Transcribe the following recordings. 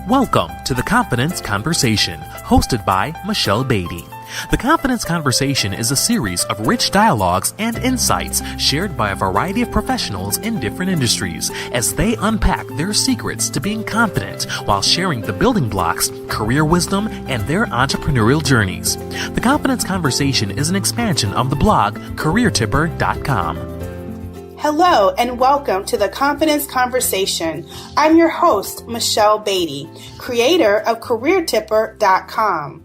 Welcome to The Confidence Conversation, hosted by Michelle Beatty. The Confidence Conversation is a series of rich dialogues and insights shared by a variety of professionals in different industries as they unpack their secrets to being confident while sharing the building blocks, career wisdom, and their entrepreneurial journeys. The Confidence Conversation is an expansion of the blog CareerTipper.com. Hello and welcome to The Confidence Conversation. I'm your host, Michelle Beatty, creator of CareerTipper.com.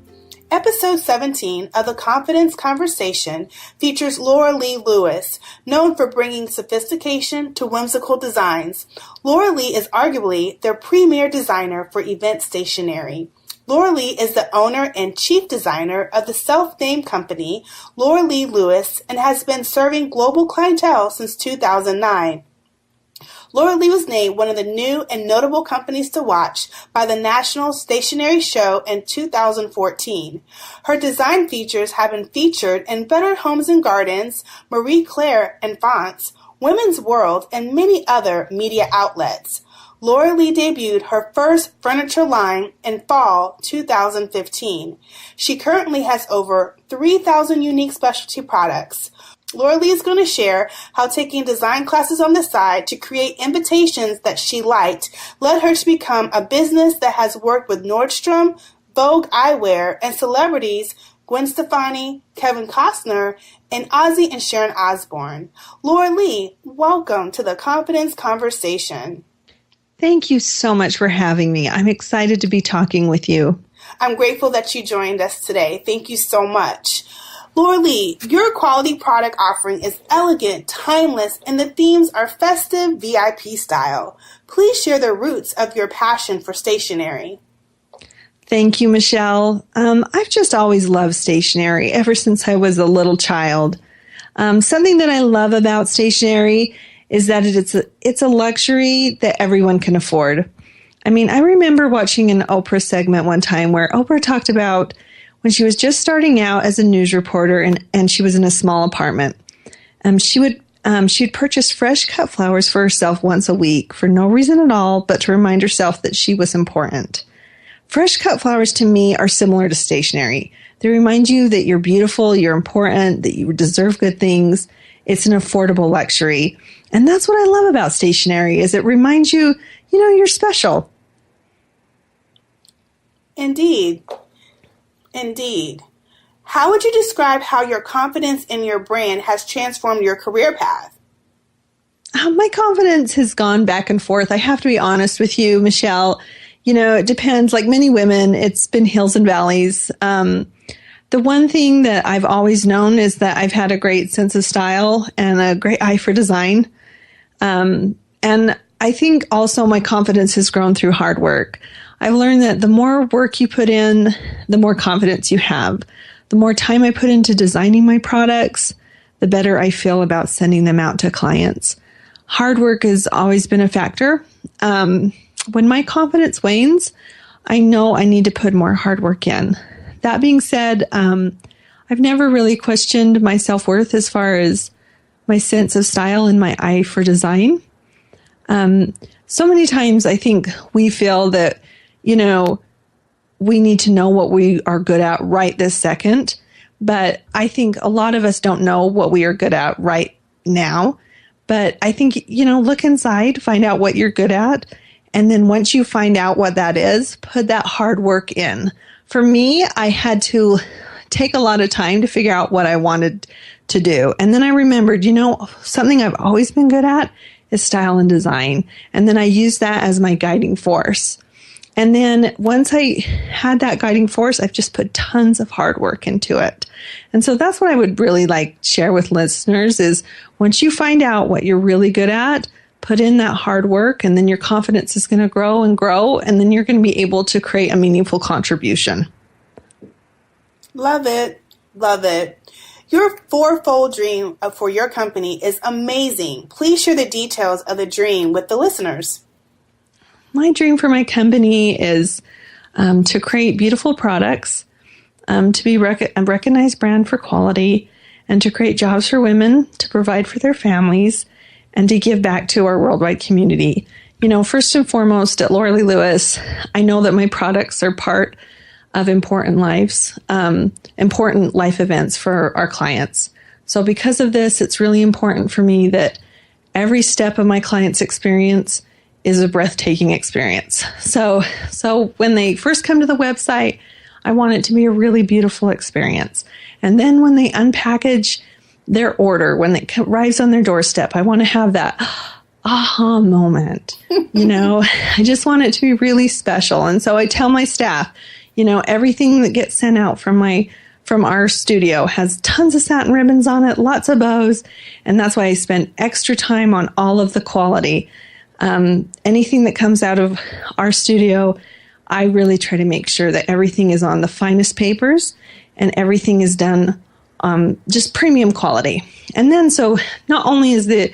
Episode 17 of The Confidence Conversation features Loralee Lewis, known for bringing sophistication to whimsical designs. Loralee is arguably their premier designer for event stationery. Loralee is the owner and chief designer of the self-named company, Loralee Lewis, and has been serving global clientele since 2009. Loralee was named one of the new and notable companies to watch by the National Stationery Show in 2014. Her design features have been featured in Better Homes and Gardens, Marie Claire and Fonts, Women's World, and many other media outlets. Loralee debuted her first furniture line in fall 2015. She currently has over 3,000 unique specialty products. Loralee is going to share how taking design classes on the side to create invitations that she liked led her to become a business that has worked with Nordstrom, Vogue Eyewear, and celebrities Gwen Stefani, Kevin Costner, and Ozzy and Sharon Osbourne. Loralee, welcome to The Confidence Conversation. Thank you so much for having me. I'm excited to be talking with you. I'm grateful that you joined us today. Thank you so much. Loralee, your quality product offering is elegant, timeless, and the themes are festive, VIP style. Please share the roots of your passion for stationery. Thank you, Michelle. I've just always loved stationery ever since I was a little child. Something that I love about stationery is that it's a luxury that everyone can afford. I mean, I remember watching an Oprah segment one time where Oprah talked about when she was just starting out as a news reporter and she was in a small apartment. She'd purchase fresh cut flowers for herself once a week for no reason at all, but to remind herself that she was important. Fresh cut flowers to me are similar to stationery. They remind you that you're beautiful, you're important, that you deserve good things. It's an affordable luxury. And that's what I love about stationery is it reminds you, you're special. Indeed. How would you describe how your confidence in your brand has transformed your career path? My confidence has gone back and forth. I have to be honest with you, Michelle. It depends. Like many women, it's been hills and valleys. The one thing that I've always known is that I've had a great sense of style and a great eye for design. And I think also my confidence has grown through hard work. I've learned that the more work you put in, the more confidence you have. The more time I put into designing my products, the better I feel about sending them out to clients. Hard work has always been a factor. When my confidence wanes, I know I need to put more hard work in. That being said, I've never really questioned my self-worth as far as my sense of style and my eye for design. So many times I think we feel that, we need to know what we are good at right this second. But I think a lot of us don't know what we are good at right now. But I think, look inside, find out what you're good at. And then once you find out what that is, put that hard work in. For me, I had to take a lot of time to figure out what I wanted to do. And then I remembered, something I've always been good at is style and design. And then I used that as my guiding force. And then once I had that guiding force, I've just put tons of hard work into it. And so that's what I would really like share with listeners is once you find out what you're really good at, put in that hard work, and then your confidence is going to grow and grow, and then you're going to be able to create a meaningful contribution. Love it. Your fourfold dream for your company is amazing. Please share the details of the dream with the listeners. My dream for my company is to create beautiful products, to be a recognized brand for quality, and to create jobs for women, to provide for their families, and to give back to our worldwide community. First and foremost at Loralee Lewis, I know that my products are part of important lives, important life events for our clients. So because of this, it's really important for me that every step of my client's experience is a breathtaking experience. So when they first come to the website, I want it to be a really beautiful experience. And then when they unpackage their order, when it arrives on their doorstep, I want to have that aha moment. I just want it to be really special. And so I tell my staff, everything that gets sent out from our studio has tons of satin ribbons on it, lots of bows. And that's why I spend extra time on all of the quality. Anything that comes out of our studio, I really try to make sure that everything is on the finest papers and everything is done just premium quality. And then so not only is the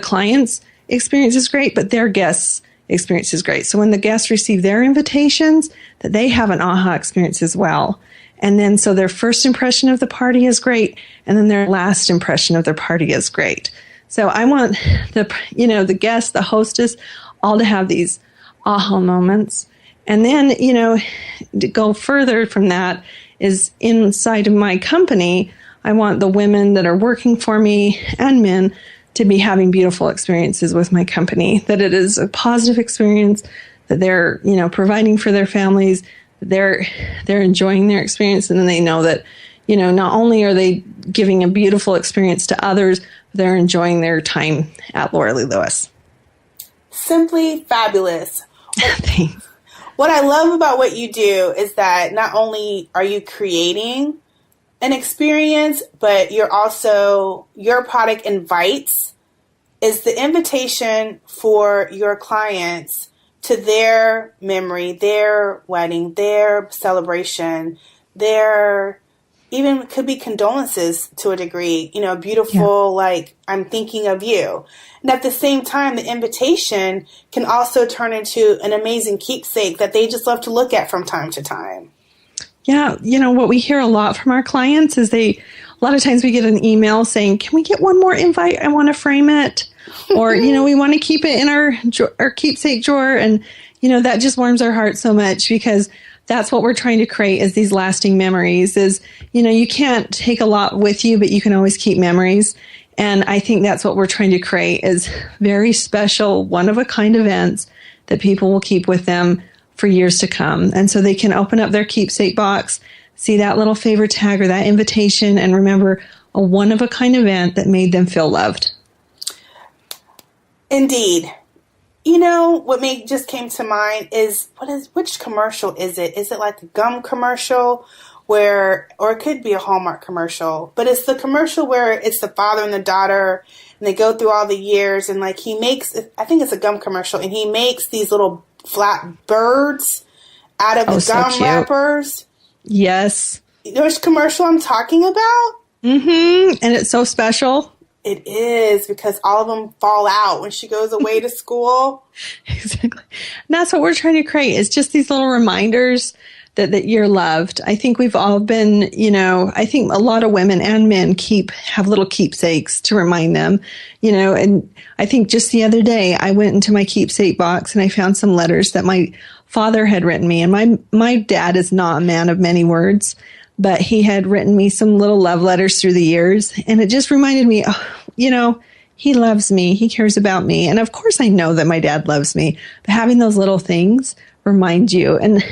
client's experience is great, but their guests' experience is great. So when the guests receive their invitations, that they have an aha experience as well. And then so their first impression of the party is great, and then their last impression of their party is great. So I want the guests, the hostess, all to have these aha moments. And then, to go further from that is inside of my company, I want the women that are working for me and men to be having beautiful experiences with my company, that it is a positive experience, that they're, providing for their families, they're enjoying their experience, and then they know that, not only are they giving a beautiful experience to others, they're enjoying their time at Loralee Lewis. Simply fabulous. Thanks. What I love about what you do is that not only are you creating an experience, but your product invites, is the invitation for your clients to their memory, their wedding, their celebration, their even could be condolences to a degree, beautiful, like, I'm thinking of you. And at the same time, the invitation can also turn into an amazing keepsake that they just love to look at from time to time. Yeah. What we hear a lot from our clients is a lot of times we get an email saying, can we get one more invite? I want to frame it. Or, we want to keep it in our keepsake drawer. And, that just warms our heart so much, because that's what we're trying to create is these lasting memories is, you can't take a lot with you, but you can always keep memories. And I think that's what we're trying to create is very special, one-of-a-kind events that people will keep with them for years to come. And so they can open up their keepsake box, see that little favor tag or that invitation, and remember a one-of-a-kind event that made them feel loved. Indeed. What just came to mind is, which commercial is it? Is it like a gum commercial or it could be a Hallmark commercial, but it's the commercial where it's the father and the daughter and they go through all the years and like I think it's a gum commercial, and he makes these little flat birds out of the gum wrappers. Yes. You know which commercial I'm talking about? Mm-hmm. And it's so special. It is, because all of them fall out when she goes away to school. Exactly. And that's what we're trying to create is just these little reminders that you're loved. I think we've all been, I think a lot of women and men have little keepsakes to remind them, and I think just the other day I went into my keepsake box and I found some letters that my father had written me. And my dad is not a man of many words, but he had written me some little love letters through the years. And it just reminded me, he loves me. He cares about me. And of course I know that my dad loves me, but having those little things remind you. And,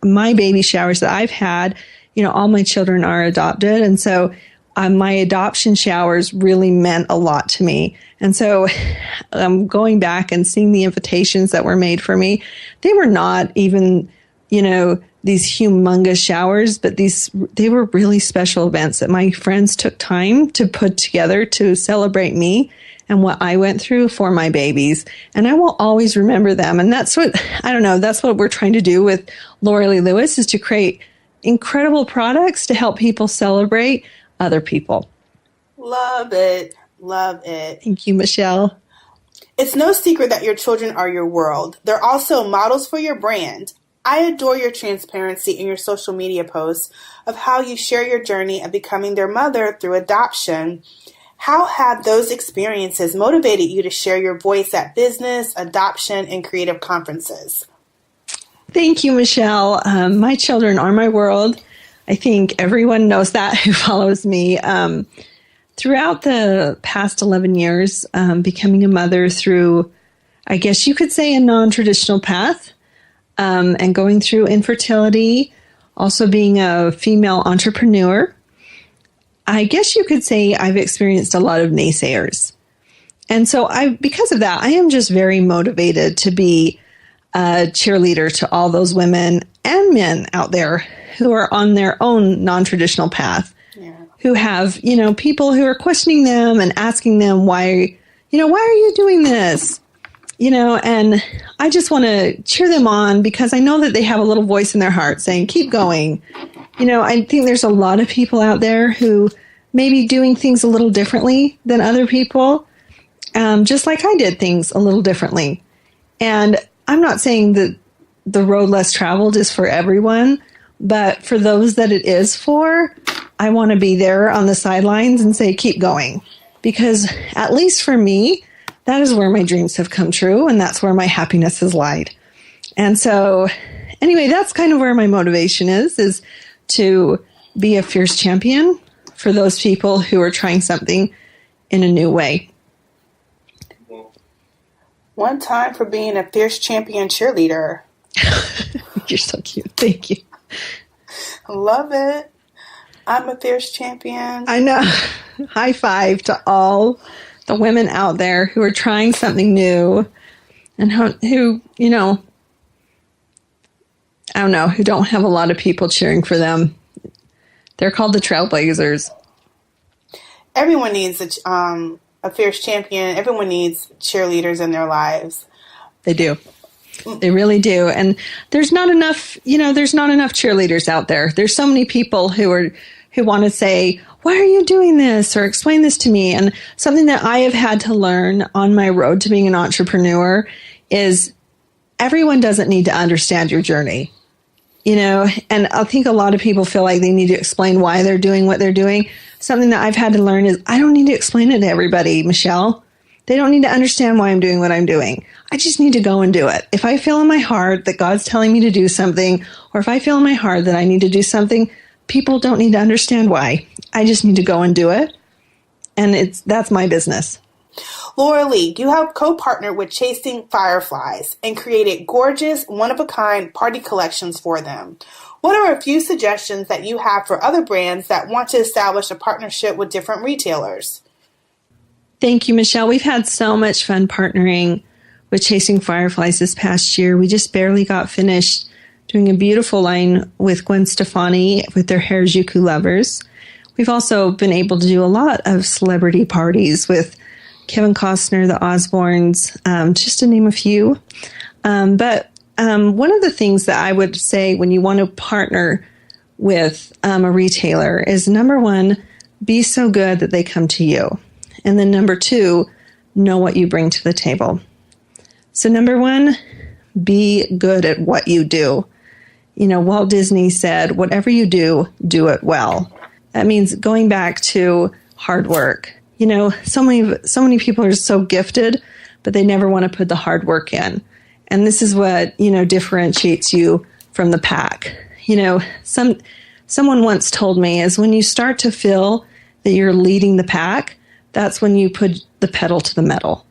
my baby showers that I've had, all my children are adopted. And so my adoption showers really meant a lot to me. And so going back and seeing the invitations that were made for me, they were not even, these humongous showers, but they were really special events that my friends took time to put together to celebrate me and what I went through for my babies. And I will always remember them. And that's what we're trying to do with Loralee Lewis, is to create incredible products to help people celebrate other people. Love it. Love it. Thank you, Michelle. It's no secret that your children are your world. They're also models for your brand. I adore your transparency in your social media posts of how you share your journey of becoming their mother through adoption. How have those experiences motivated you to share your voice at business, adoption, and creative conferences? Thank you, Michelle. My children are my world. I think everyone knows that who follows me. Throughout the past 11 years, becoming a mother through, I guess you could say, a non-traditional path, and going through infertility, also being a female entrepreneur, I guess you could say I've experienced a lot of naysayers. And so because of that, I am just very motivated to be a cheerleader to all those women and men out there who are on their own non-traditional path, who have, people who are questioning them and asking them why are you doing this? And I just want to cheer them on because I know that they have a little voice in their heart saying, keep going. I think there's a lot of people out there who may be doing things a little differently than other people, just like I did things a little differently. And I'm not saying that the road less traveled is for everyone, but for those that it is for, I want to be there on the sidelines and say, keep going. Because at least for me, that is where my dreams have come true, and that's where my happiness has lied. And so, anyway, that's kind of where my motivation is to be a fierce champion for those people who are trying something in a new way. One time for being a fierce champion cheerleader. You're so cute. Thank you. Love it. I'm a fierce champion. I know. High five to all the women out there who are trying something new and who, I don't know, who don't have a lot of people cheering for them. They're called the trailblazers. Everyone needs a fierce champion. Everyone needs cheerleaders in their lives. They do. They really do. And there's not enough cheerleaders out there. There's so many people who want to say, why are you doing this? Or explain this to me. And something that I have had to learn on my road to being an entrepreneur is everyone doesn't need to understand your journey. And I think a lot of people feel like they need to explain why they're doing what they're doing. Something that I've had to learn is I don't need to explain it to everybody, Michelle. They don't need to understand why I'm doing what I'm doing. I just need to go and do it. If I feel in my heart that God's telling me to do something, or if I feel in my heart that I need to do something, people don't need to understand why. I just need to go and do it. And that's my business. Loralee, you have co-partnered with Chasing Fireflies and created gorgeous, one-of-a-kind party collections for them. What are a few suggestions that you have for other brands that want to establish a partnership with different retailers? Thank you, Michelle. We've had so much fun partnering with Chasing Fireflies this past year. We just barely got finished doing a beautiful line with Gwen Stefani with their Harajuku lovers. We've also been able to do a lot of celebrity parties with Kevin Costner, the Osbournes, just to name a few. But one of the things that I would say when you want to partner with a retailer is, number one, be so good that they come to you. And then number two, know what you bring to the table. So number one, be good at what you do. Walt Disney said, whatever you do, do it well. That means going back to hard work. So many people are so gifted, but they never want to put the hard work in. And this is what, differentiates you from the pack. Someone once told me is when you start to feel that you're leading the pack, that's when you put the pedal to the metal.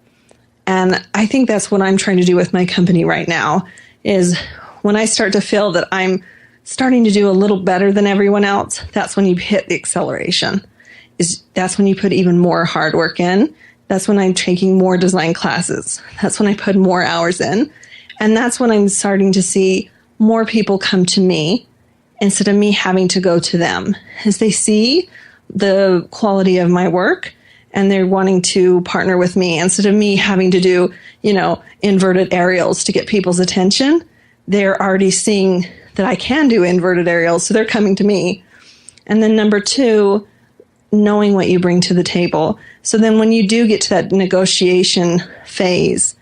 And I think that's what I'm trying to do with my company right now is when I start to feel that I'm starting to do a little better than everyone else, that's when you hit the acceleration. That's when you put even more hard work in. That's when I'm taking more design classes. That's when I put more hours in. And that's when I'm starting to see more people come to me instead of me having to go to them, as they see the quality of my work and they're wanting to partner with me instead of me having to do, inverted aerials to get people's attention. They're already seeing that I can do inverted aerials, so they're coming to me. And then number two, knowing what you bring to the table. So then when you do get to that negotiation phase,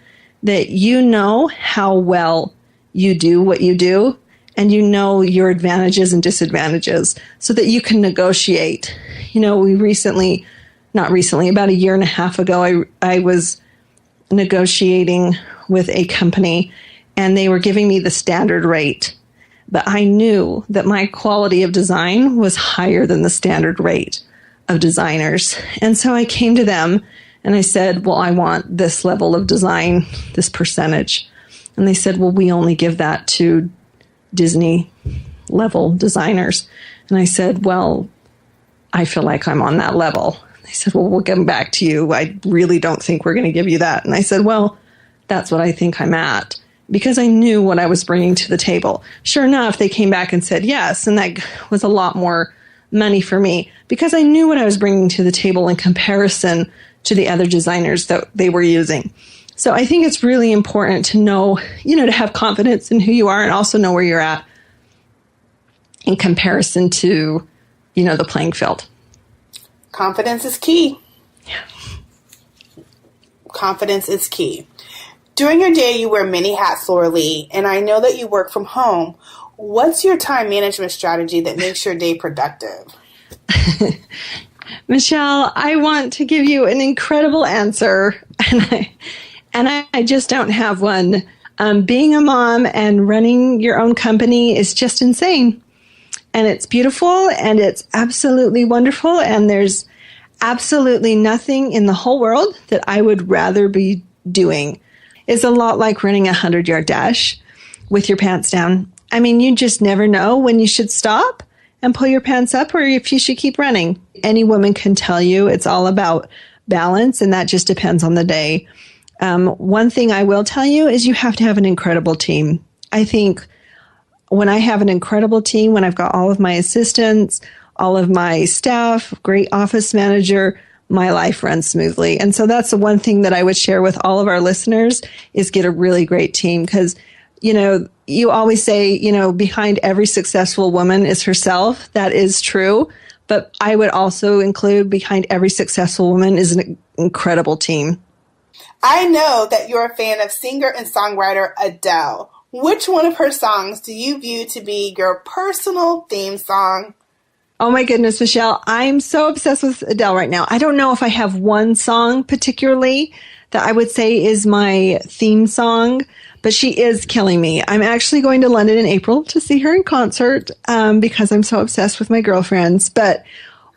that you know how well you do what you do, and you know your advantages and disadvantages so that you can negotiate. We recently not recently, about a year and a half ago, I was negotiating with a company and they were giving me the standard rate. But I knew that my quality of design was higher than the standard rate of designers. And so I came to them and I said, well, I want this level of design, this percentage. And they said, well, we only give that to Disney level designers. And I said, well, I feel like I'm on that level. They said, well, we'll give them back to you. I really don't think we're going to give you that. And I said, well, that's what I think I'm at, because I knew what I was bringing to the table. Sure enough, they came back and said yes. And that was a lot more money for me because I knew what I was bringing to the table in comparison to the other designers that they were using. So I think it's really important to know, to have confidence in who you are and also know where you're at in comparison to, the playing field. Confidence is key. Yeah. Confidence is key. During your day, you wear many hats, Loralee, and I know that you work from home. What's your time management strategy that makes your day productive? Michelle, I want to give you an incredible answer, and I just don't have one. Being a mom and running your own company is just insane. And it's beautiful and it's absolutely wonderful. And there's absolutely nothing in the whole world that I would rather be doing. It's a lot like running a 100-yard dash with your pants down. I mean, you just never know when you should stop and pull your pants up or if you should keep running. Any woman can tell you it's all about balance, and that just depends on the day. One thing I will tell you is you have to have an incredible team. I think when I have an incredible team, when I've got all of my assistants, all of my staff, great office manager, my life runs smoothly. And so that's the one thing that I would share with all of our listeners is get a really great team. Because, you always say, behind every successful woman is herself. That is true. But I would also include behind every successful woman is an incredible team. I know that you're a fan of singer and songwriter Adele. Which one of her songs do you view to be your personal theme song? Oh my goodness, Michelle. I'm so obsessed with Adele right now. I don't know if I have one song particularly that I would say is my theme song, but she is killing me. I'm actually going to London in April to see her in concert because I'm so obsessed with my girlfriends. But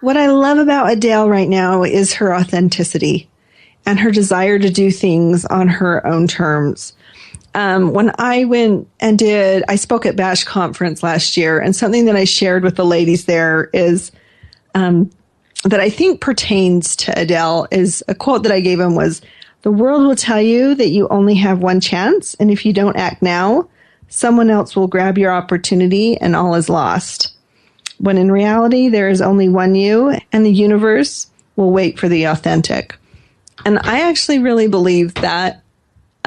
what I love about Adele right now is her authenticity and her desire to do things on her own terms. When I went and I spoke at Bash Conference last year, and something that I shared with the ladies there is that I think pertains to Adele is a quote that I gave them was, "The world will tell you that you only have one chance, and if you don't act now, someone else will grab your opportunity and all is lost. When in reality, there is only one you, and the universe will wait for the authentic." And I actually really believe that.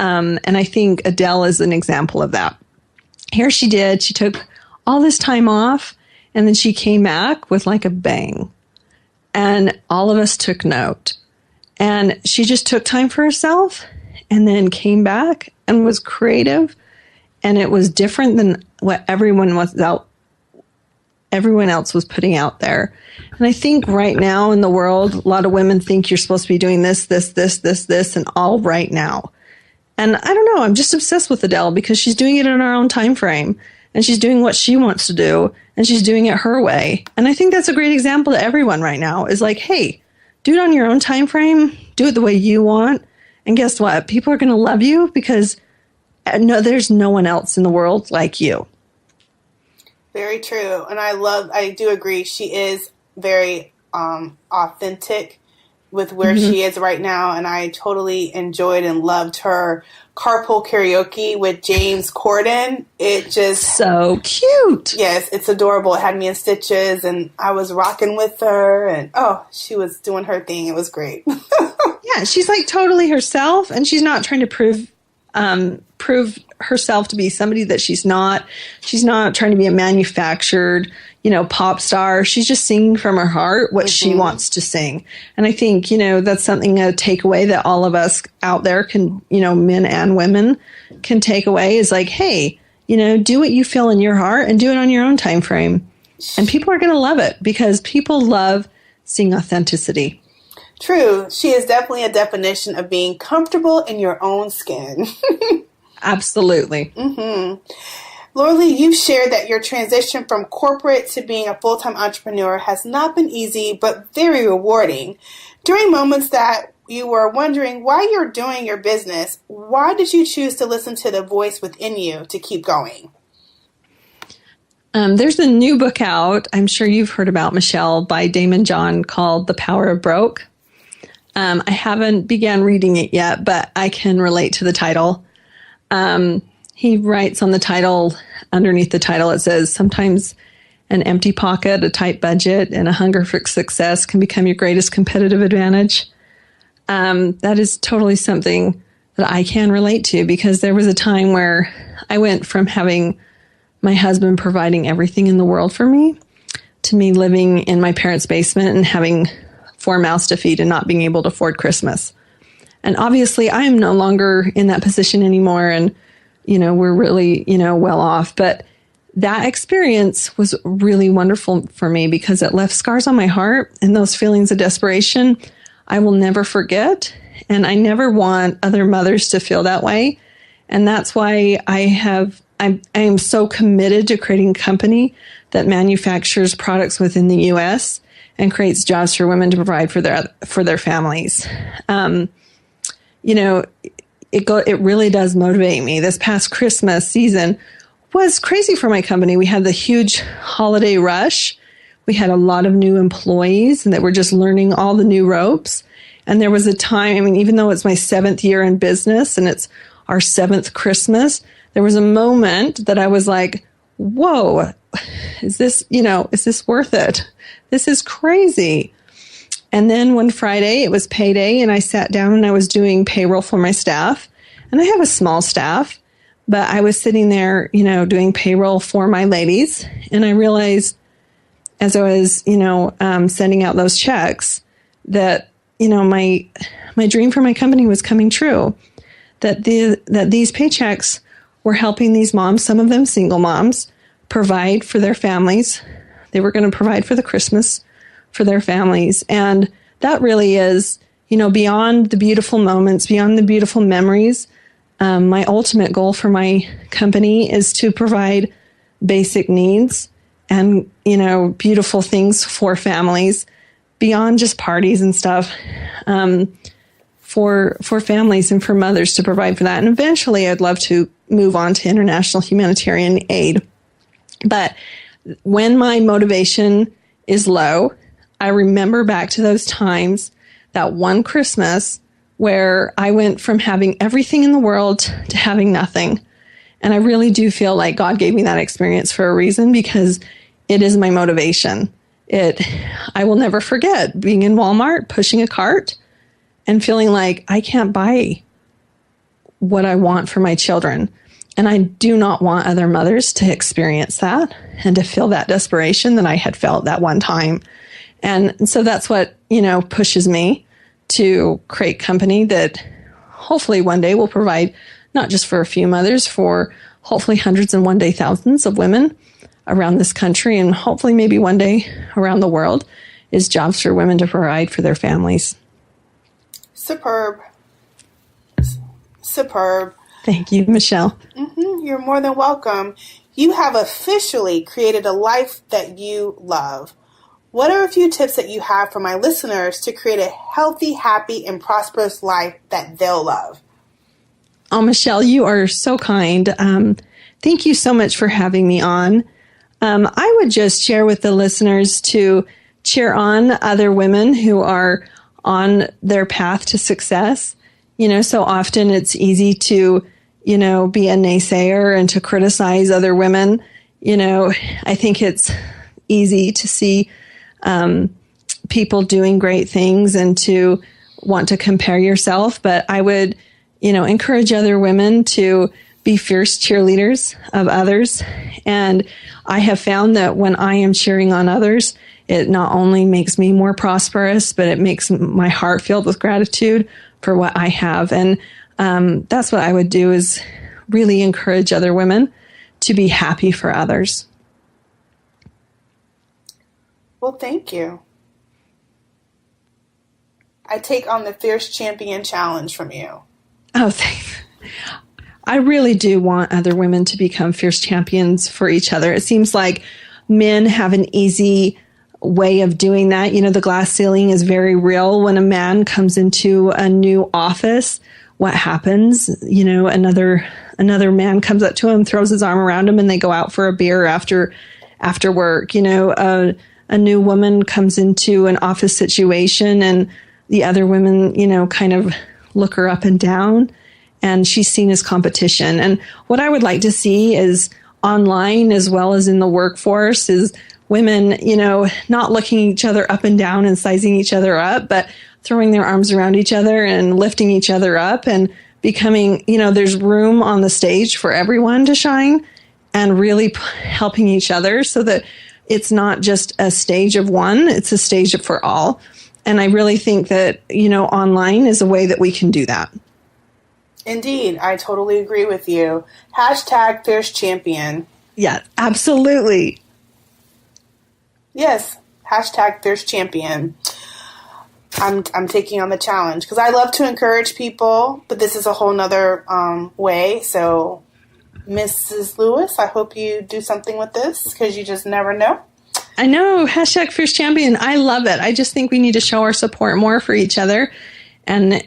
And I think Adele is an example of that. Here she did. She took all this time off, and then she came back with like a bang. And all of us took note. And she just took time for herself and then came back and was creative. And it was different than what everyone else was putting out there. And I think right now in the world, a lot of women think you're supposed to be doing this, and all right now. And I don't know, I'm just obsessed with Adele because she's doing it in her own time frame and she's doing what she wants to do and she's doing it her way. And I think that's a great example to everyone right now is like, hey, do it on your own time frame, do it the way you want. And guess what? People are going to love you because there's no one else in the world like you. Very true. And I do agree. She is very authentic with where she is right now. And I totally enjoyed and loved her carpool karaoke with James Corden. It just so cute. Yes, it's adorable. It had me in stitches and I was rocking with her and she was doing her thing. It was great. Yeah, she's like totally herself and she's not trying to prove herself to be somebody that she's not. She's not trying to be a manufactured, pop star. She's just singing from her heart what she wants to sing. And I think, that's something, a takeaway that all of us out there can, men and women can take away is like, hey, do what you feel in your heart and do it on your own time frame. And people are going to love it because people love seeing authenticity. True. She is definitely a definition of being comfortable in your own skin. Absolutely. Loralee, you've shared that your transition from corporate to being a full-time entrepreneur has not been easy, but very rewarding. During moments that you were wondering why you're doing your business, why did you choose to listen to the voice within you to keep going? There's a new book out, I'm sure you've heard about, Michelle, by Damon John called The Power of Broke. I haven't began reading it yet, but I can relate to the title. He writes on the title, underneath the title, it says, sometimes an empty pocket, a tight budget, and a hunger for success can become your greatest competitive advantage. That is totally something that I can relate to, because there was a time where I went from having my husband providing everything in the world for me to me living in my parents' basement and having 4 mouths to feed and not being able to afford Christmas. And obviously I am no longer in that position anymore. And, we're really, well off. But that experience was really wonderful for me because it left scars on my heart, and those feelings of desperation I will never forget. And I never want other mothers to feel that way. And that's why I am so committed to creating a company that manufactures products within the U.S. and creates jobs for women to provide for their families. It really does motivate me. This past Christmas season was crazy for my company. We had the huge holiday rush. We had a lot of new employees and that were just learning all the new ropes. And there was a time, even though it's my 7th year in business and it's our 7th Christmas, there was a moment that I was like, whoa, is this worth it? This is crazy. And then one Friday, it was payday, and I sat down and I was doing payroll for my staff. And I have a small staff, but I was sitting there, doing payroll for my ladies. And I realized as I was, sending out those checks that, my dream for my company was coming true. That these paychecks were helping these moms, some of them single moms, provide for their families. They were going to provide for the Christmas for their families. And that really is, beyond the beautiful moments, beyond the beautiful memories. My ultimate goal for my company is to provide basic needs and, beautiful things for families beyond just parties and stuff, for families and for mothers to provide for that. And eventually I'd love to move on to international humanitarian aid. But when my motivation is low, I remember back to those times, that one Christmas where I went from having everything in the world to having nothing. And I really do feel like God gave me that experience for a reason, because it is my motivation. I will never forget being in Walmart, pushing a cart and feeling like I can't buy what I want for my children. And I do not want other mothers to experience that and to feel that desperation that I had felt that one time. And so that's what, pushes me to create a company that hopefully one day will provide not just for a few mothers, for hopefully hundreds and one day thousands of women around this country, and hopefully maybe one day around the world, is jobs for women to provide for their families. Superb. Superb. Thank you, Michelle. You're more than welcome. You have officially created a life that you love. What are a few tips that you have for my listeners to create a healthy, happy, and prosperous life that they'll love? Oh, Michelle, you are so kind. Thank you so much for having me on. I would just share with the listeners to cheer on other women who are on their path to success. So often it's easy to, be a naysayer and to criticize other women. I think it's easy to see people doing great things and to want to compare yourself. But I would, encourage other women to be fierce cheerleaders of others. And I have found that when I am cheering on others, it not only makes me more prosperous, but it makes my heart filled with gratitude for what I have. And that's what I would do, is really encourage other women to be happy for others. Well, thank you. I take on the Fierce Champion Challenge from you. Oh, thanks. I really do want other women to become fierce champions for each other. It seems like men have an easy way of doing that. You know, the glass ceiling is very real. When a man comes into a new office, what happens? You know, another man comes up to him, throws his arm around him, and they go out for a beer after work. You know, a new woman comes into an office situation, and the other women, you know, kind of look her up and down, and she's seen as competition. And what I would like to see is online as well as in the workforce is women, you know, not looking each other up and down and sizing each other up, but throwing their arms around each other and lifting each other up and becoming, you know, there's room on the stage for everyone to shine and really helping each other so that it's not just a stage of one, it's a stage for all. And I really think that, you know, online is a way that we can do that. Indeed, I totally agree with you. Hashtag Fierce Champion. Yeah, absolutely. Yes, hashtag Fierce Champion. I'm taking on the challenge because I love to encourage people, but this is a whole nother way. So, Mrs. Lewis, I hope you do something with this because you just never know. I know. Hashtag Fierce Champion. I love it. I just think we need to show our support more for each other. And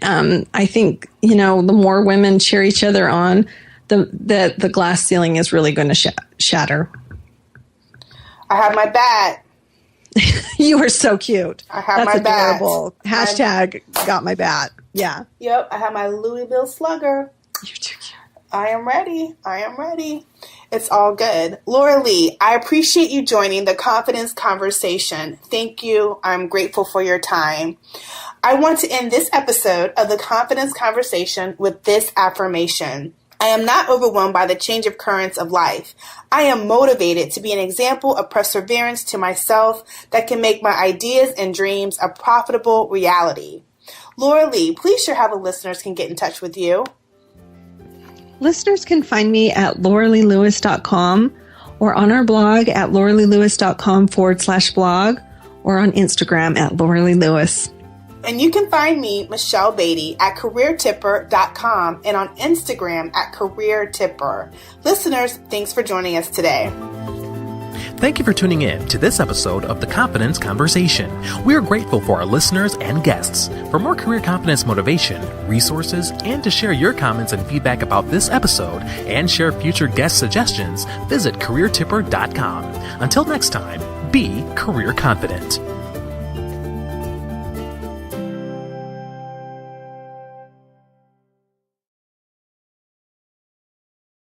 I think, you know, the more women cheer each other on, the glass ceiling is really going to shatter. I have my bat. You are so cute. I have my bat. That's adorable. Hashtag got my bat. Yeah. Yep. I have my Louisville Slugger. You're too cute. I am ready. It's all good. Loralee, I appreciate you joining the Confidence Conversation. Thank you. I'm grateful for your time. I want to end this episode of the Confidence Conversation with this affirmation. I am not overwhelmed by the change of currents of life. I am motivated to be an example of perseverance to myself that can make my ideas and dreams a profitable reality. Loralee, please share how the listeners can get in touch with you. Listeners can find me at LoraleeLewis.com or on our blog at LoraleeLewis.com/blog or on Instagram at Loralee Lewis. And you can find me, Michelle Beatty, at careertipper.com and on Instagram at careertipper. Listeners, thanks for joining us today. Thank you for tuning in to this episode of The Confidence Conversation. We are grateful for our listeners and guests. For more career confidence motivation, resources, and to share your comments and feedback about this episode and share future guest suggestions, visit careertipper.com. Until next time, be career confident.